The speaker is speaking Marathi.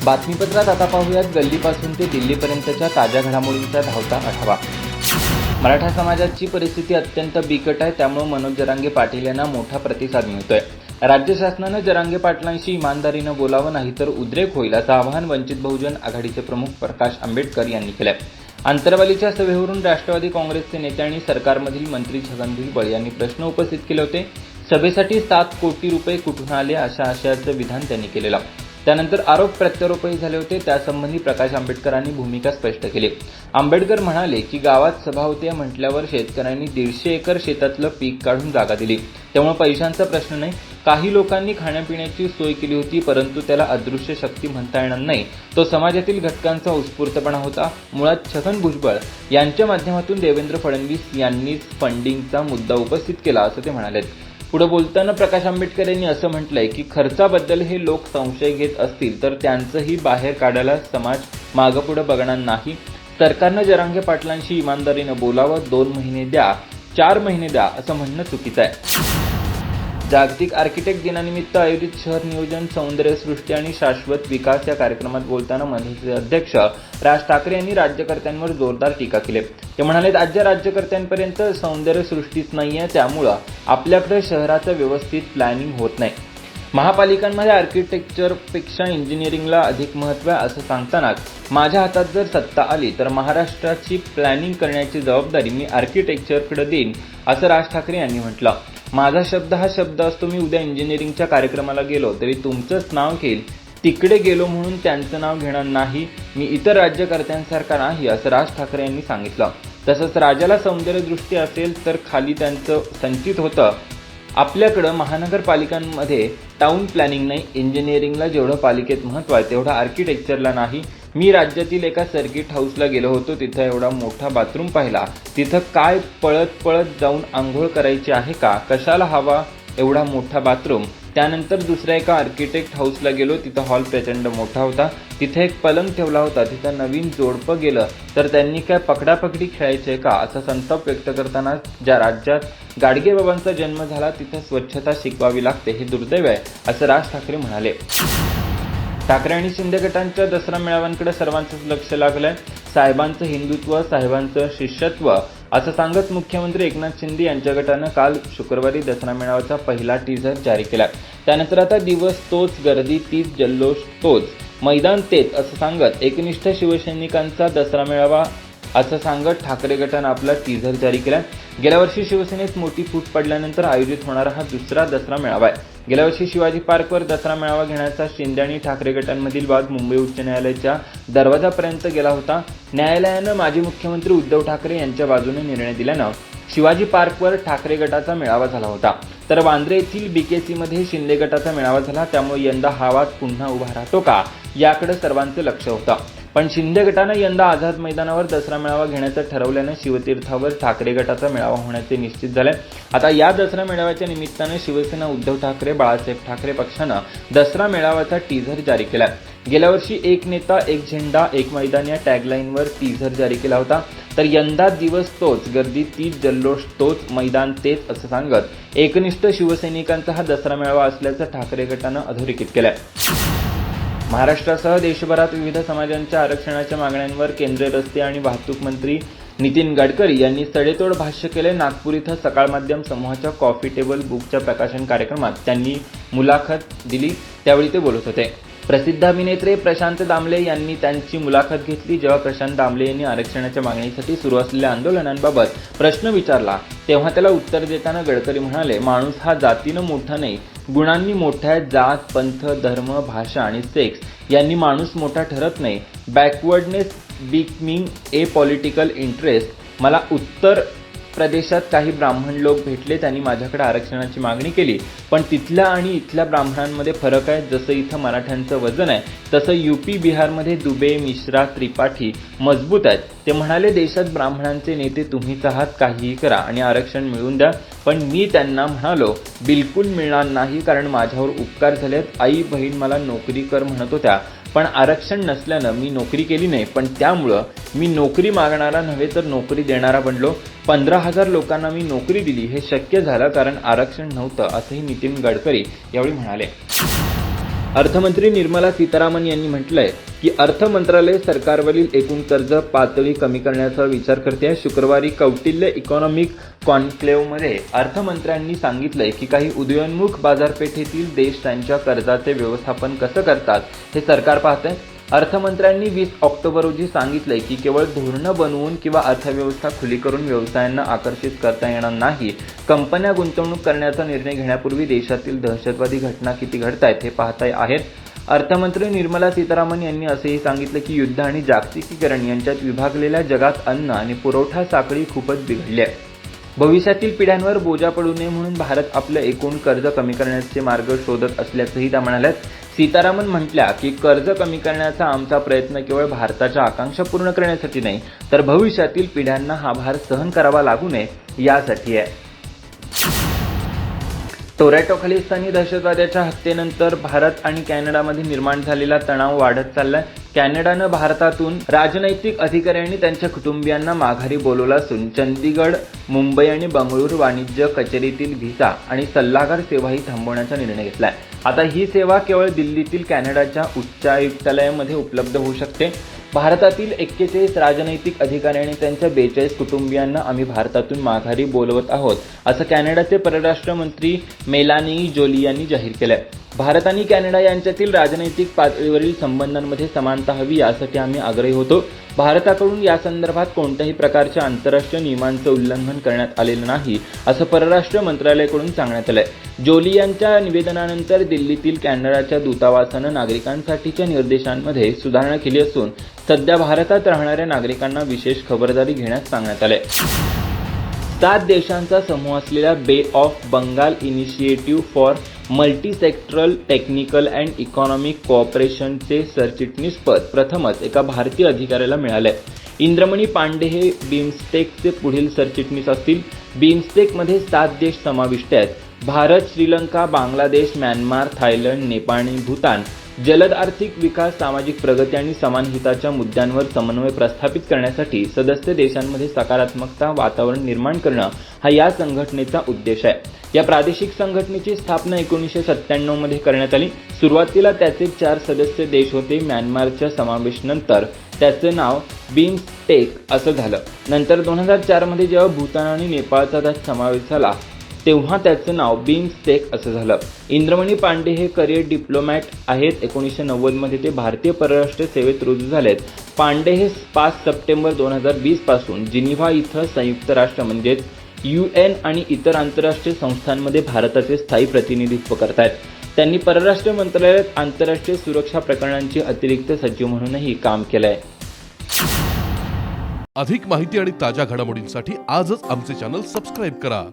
बातमीपत्रात आता पाहूयात गल्लीपासून ते दिल्लीपर्यंतच्या ताज्या घडामोडींचा धावता आढावा। मराठा समाजाची परिस्थिती अत्यंत बिकट आहे, त्यामुळे मनोज जरांगे पाटील यांना मोठा प्रतिसाद मिळतोय। राज्य शासनाने जरांगे पाटलांशी इमानदारीने बोलावं, नाहीतर उद्रेक होईल असं आवाहन वंचित बहुजन आघाडीचे प्रमुख प्रकाश आंबेडकर यांनी केलंय। आंतरवालीच्या सभेवरून राष्ट्रवादी काँग्रेसचे नेते आणि सरकारमधील मंत्री छगन भुजबळ यांनी प्रश्न उपस्थित केले होते। सभेसाठी 7 कोटी रुपये कुठून आले अशा आशयाचं विधान त्यांनी केलेलं। त्यानंतर आरोप प्रत्यारोपही झाले होते। त्यासंबंधी प्रकाश आंबेडकरांनी भूमिका स्पष्ट केली। आंबेडकर म्हणाले की गावात सभा होते म्हटल्यावर शेतकऱ्यांनी 150 एकर शेतातलं पीक काढून जागा दिली, त्यामुळे पैशांचा प्रश्न नाही। काही लोकांनी खाण्यापिण्याची सोय केली होती, परंतु त्याला अदृश्य शक्ती म्हणता येणार नाही। तो समाजातील घटकांचा उत्स्फूर्तपणा होता। मुळात छगन भुजबळ यांच्या माध्यमातून देवेंद्र फडणवीस यांनीच फंडिंगचा मुद्दा उपस्थित केला असं ते म्हणाले। पुढे बोलताना प्रकाश आंबेडकर यांनी असं म्हटलंय की खर्चाबद्दल हे लोक संशय घेत असतील तर त्यांचंही बाहेर काढायला समाज मागपुढे बघणार नाही। सरकारनं जरांगे पाटलांशी इमानदारीनं बोलावं, 2 महिने द्या, 4 महिने द्या असं म्हणणं चुकीचं आहे। जागतिक आर्किटेक्ट दिनानिमित्त आयोजित शहर नियोजन, सौंदर्यसृष्टी आणि शाश्वत विकास या कार्यक्रमात बोलताना मनसेचे अध्यक्ष राज ठाकरे यांनी राज्यकर्त्यांवर जोरदार टीका केली। ते म्हणाले, आज राज्यकर्त्यांपर्यंत सौंदर्यसृष्टीच नाहीये, त्यामुळे आपल्याकडे शहराचं व्यवस्थित प्लॅनिंग होत नाही। महापालिकांमध्ये आर्किटेक्चरपेक्षा इंजिनिअरिंगला अधिक महत्त्व आहे असं सांगतानाच माझ्या हातात जर सत्ता आली तर महाराष्ट्राची प्लॅनिंग करण्याची जबाबदारी मी आर्किटेक्चरकडे देईन असं राज ठाकरे यांनी म्हटलं। माझा शब्द हा शब्द असतो। मी उद्या इंजिनिअरिंगच्या कार्यक्रमाला गेलो तरी तुमचंच नाव घेईल, तिकडे गेलो म्हणून त्यांचं नाव घेणार नाही। मी इतर राज्यकर्त्यांसारखा नाही असं राज ठाकरे यांनी सांगितलं। तसंच राज्याला सौंदर्यदृष्टी असेल तर खाली त्यांचं संचित होतं। आपल्याकडं महानगरपालिकांमध्ये टाउन प्लॅनिंग नाही। इंजिनिअरिंगला जेवढं पालिकेत महत्त्व आहे तेवढं आर्किटेक्चरला नाही। मी राज्यातील एका सर्किट हाऊसला गेलो होतो, तिथं एवढा मोठा बाथरूम पाहिला, तिथं काय पळत पळत जाऊन आंघोळ करायची आहे का? कशाला हवा एवढा मोठा बाथरूम? त्यानंतर दुसऱ्या एका आर्किटेक्ट हाऊसला गेलो, तिथं हॉल प्रचंड मोठा होता, तिथे एक पलंग ठेवला होता, तिथं नवीन जोडपं गेलं तर त्यांनी काय पकडापकडी खेळायचे का असा संताप व्यक्त करताना ज्या राज्यात गाडगेबाबांचा जन्म झाला तिथं स्वच्छता शिकवावी लागते, हे दुर्दैव आहे असं राज ठाकरे म्हणाले। ठाकरे आणि शिंदे गटांच्या दसरा मेळाव्यांकडे सर्वांचंच लक्ष लागलंय। साहेबांचं हिंदुत्व, साहेबांचं शिष्यत्व असं सांगत मुख्यमंत्री एकनाथ शिंदे यांच्या गटानं काल शुक्रवारी दसरा मेळाव्याचा पहिला टीझर जारी केला। त्यानंतर आता दिवस तोच, गर्दी तीच, जल्लोष तोच, मैदान तेच असं सांगत एकनिष्ठ शिवसैनिकांचा दसरा मेळावा असं सांगत ठाकरे गटानं आपला टीझर जारी केला। गेल्या वर्षी शिवसेनेत मोठी फूट पडल्यानंतर आयोजित होणारा हा दुसरा दसरा मेळावा आहे। गेल्या वर्षी शिवाजी पार्कवर दसरा मेळावा घेण्याचा शिंदे आणि ठाकरे गटांमधील वाद मुंबई उच्च न्यायालयाच्या दरवाजापर्यंत गेला होता। न्यायालयानं माजी मुख्यमंत्री उद्धव ठाकरे यांच्या बाजूने निर्णय दिल्यानं शिवाजी पार्कवर ठाकरे गटाचा मेळावा झाला होता, तर वांद्रे येथील बीकेसीमध्ये शिंदे गटाचा मेळावा झाला। त्यामुळे यंदा हा वाद पुन्हा उभा राहतो का याकडे सर्वांचं लक्ष होतं। पण शिंदे गटानं यंदा आझाद मैदानावर दसरा मेळावा घेण्याचं ठरवल्यानं शिवतीर्थावर ठाकरे गटाचा मेळावा होण्याचे निश्चित झाले। आता या दसरा मेळाव्याच्या निमित्तानं शिवसेना, उद्धव ठाकरे, बाळासाहेब ठाकरे पक्षानं दसरा मेळाव्याचा टीझर जारी केला। गेल्या वर्षी एक नेता, एक झेंडा, एक मैदान या टॅगलाईनवर टीझर जारी केला होता, तर यंदा दिवस तोच, गर्दी तीच, जल्लोष तोच, मैदान तेच असं सांगत एकनिष्ठ शिवसैनिकांचा हा दसरा मेळावा असल्याचं ठाकरे गटानं अधोरेखित केलंय। महाराष्ट्रासह देशभरात विविध समाजांच्या आरक्षणाच्या मागण्यांवर केंद्रीय रस्ते आणि वाहतूक मंत्री नितीन गडकरी यांनी सडेतोड भाष्य केले। नागपूर इथं सकाळ माध्यम समूहाच्या कॉफी टेबल बुकच्या प्रकाशन कार्यक्रमात त्यांनी मुलाखत दिली, त्यावेळी ते बोलत होते। प्रसिद्ध अभिनेते प्रशांत दामले यांनी त्यांची मुलाखत घेतली। जेव्हा प्रशांत दामले यांनी आरक्षणाच्या मागणीसाठी सुरू असलेल्या आंदोलनांबाबत प्रश्न विचारला तेव्हा त्याला उत्तर देताना गडकरी म्हणाले, माणूस हा जातीनं मोठा नाही, गुणांनी मोठा आहे। जात, पंथ, धर्म, भाषा आणि सेक्स यांनी माणूस मोठा ठरत नाही। Backwardness becoming a political interest. मला उत्तर प्रदेशात काही ब्राह्मण लोक भेटले, त्यांनी माझ्याकडे आरक्षणाची मागणी केली, पण तिथल्या आणि इथल्या ब्राह्मणांमध्ये फरक आहे। जसं इथं मराठ्यांचं वजन आहे तसं यूपी, बिहारमध्ये दुबे, मिश्रा, त्रिपाठी मजबूत आहेत। ते म्हणाले, देशात ब्राह्मणांचे नेते तुम्हीच आहात, काहीही करा आणि आरक्षण मिळवून द्या। पण मी त्यांना म्हणालो बिलकुल मिळणार नाही, कारण माझ्यावर उपकार झालेत। आई बहीण मला नोकरी कर म्हणत होत्या, पण आरक्षण नसल्यानं मी नोकरी केली नाही, पण त्यामुळं मी नोकरी मागणारा नव्हे तर नोकरी देणारा बनलो। 15,000 लोकांना मी नोकरी दिली, हे शक्य झालं कारण आरक्षण नव्हतं असंही नितीन गडकरी यावेळी म्हणाले। अर्थमंत्री निर्मला सीतारामन यांनी म्हटलंय की अर्थ मंत्रालय सरकारवरील एकूण कर्ज पातळी कमी करण्याचा विचार करते. शुक्रवारी कौटिल्य इकॉनॉमिक कॉन्क्लेव्हमध्ये अर्थमंत्र्यांनी सांगितलंय की काही उदयोन्मुख बाजारपेठेतील देश त्यांच्या कर्जाचे व्यवस्थापन कसं करतात हे सरकार पाहतंय. अर्थमंत्र्यांनी 20 ऑक्टोबर रोजी सांगितलंय की केवळ धोरणं बनवून किंवा अर्थव्यवस्था खुली करून व्यवसायांना आकर्षित करता येणार नाही. कंपन्या गुंतवणूक करण्याचा निर्णय घेण्यापूर्वी देशातील दहशतवादी घटना किती घडतायत हे पाहता आहेत. अर्थमंत्री निर्मला सीतारामन यांनी असेही सांगितलं की युद्ध आणि जागतिकीकरण यांच्यात विभागलेल्या जगात अन्न आणि पुरवठा साखळी खूपच बिघडली आहे. भविष्यातील पिढ्यांवर बोजा पडू नये म्हणून भारत आपलं एकूण कर्ज कमी करण्याचे मार्ग शोधत असल्याचंही त्या म्हणाल्यात. सीतारामन म्हटल्या की कर्ज कमी करण्याचा आमचा प्रयत्न केवळ भारताच्या आकांक्षा पूर्ण करण्यासाठी नाही, तर भविष्यातील पिढ्यांना हा भार सहन करावा लागू नये यासाठी आहे. टोरॅटो खलिस्तानी दहशतवाद्याच्या हत्येनंतर भारत आणि कॅनडामध्ये निर्माण झालेला तणाव वाढत चाललाय. कॅनडानं भारतातून राजनैतिक अधिकारी आणि त्यांच्या कुटुंबियांना माघारी बोलवलं असून चंदीगड, मुंबई आणि बंगळूर वाणिज्य कचेरीतील व्हिसा आणि सल्लागार सेवाही थांबवण्याचा निर्णय घेतलाय. आता ही सेवा केवळ दिल्लीतील कॅनडाच्या उच्चायुक्तालयामध्ये उपलब्ध होऊ शकते. भारतातील 41 राजनैतिक अधिकारी आणि त्यांच्या 42 कुटुंबियांना आम्ही भारतातून माघारी बोलवत आहोत, असं कॅनडाचे परराष्ट्र मंत्री मेलानी जोली यांनी जाहीर केलंय. भारत आणि कॅनडा यांच्यातील राजनैतिक पातळीवरील संबंधांमध्ये समानता हवी यासाठी आम्ही आग्रही होतो. भारताकडून या संदर्भात कोणत्याही प्रकारच्या आंतरराष्ट्रीय नियमांचं उल्लंघन करण्यात आलेलं नाही, असं परराष्ट्र मंत्रालयाकडून सांगण्यात आलंय. जोली यांच्या निवेदनानंतर दिल्लीतील कॅनडाच्या दूतावासानं नागरिकांसाठीच्या निर्देशांमध्ये सुधारणा केली असून सध्या भारतात राहणाऱ्या नागरिकांना विशेष खबरदारी घेण्यास सांगण्यात आलंय. 7 देशांचा समूह असलेल्या bay of Bengal initiative for multisectoral technical and economic कोऑपरेशनचे सरचिटणीसपद प्रथमच एका भारतीय अधिकाऱ्याला मिळाले. इंद्रमणी पांडे हे बिमस्टेकचे पुढील सरचिटणीस असतील. बिमस्टेकमध्ये 7 देश समाविष्ट आहेत. भारत, श्रीलंका, बांगलादेश, म्यानमार, थायलंड, नेपाळ आणि भूतान. जलद आर्थिक विकास, सामाजिक प्रगती आणि समान हिताच्या मुद्द्यांवर समन्वय प्रस्थापित करण्यासाठी सदस्य देशांमध्ये सकारात्मकता वातावरण निर्माण करणं हा या संघटनेचा उद्देश आहे. या प्रादेशिक संघटनेची स्थापना 1997 मध्ये करण्यात आली. सुरुवातीला त्याचे 4 सदस्य देश होते. म्यानमारच्या समावेशानंतर त्याचं नाव बिमस्टेक असं झालं. नंतर 2004 मध्ये जेव्हा भूतान आणि नेपाळचा त्यात समावेश झाला तेव्हा त्याचं नाव बिमस्टेक असं झालं. इंद्रमणी पांडे हे करिअर डिप्लोमॅट आहेत. 1990 मध्ये ते भारतीय परराष्ट्र सेवेत रुजू झालेत. पांडे हे 5 सप्टेंबर 2020 पासून जिनिव्हा इथं संयुक्त राष्ट्र म्हणजेच UN आणि इतर आंतरराष्ट्रीय संस्थांमध्ये भारताचे स्थायी प्रतिनिधित्व करतायत. त्यांनी परराष्ट्र मंत्रालयात आंतरराष्ट्रीय सुरक्षा प्रकरणांचे अतिरिक्त सचिव म्हणूनही काम केलंय. अधिक माहिती आणि ताज्या घडामोडींसाठी आजच आमचे चॅनल सबस्क्राईब करा.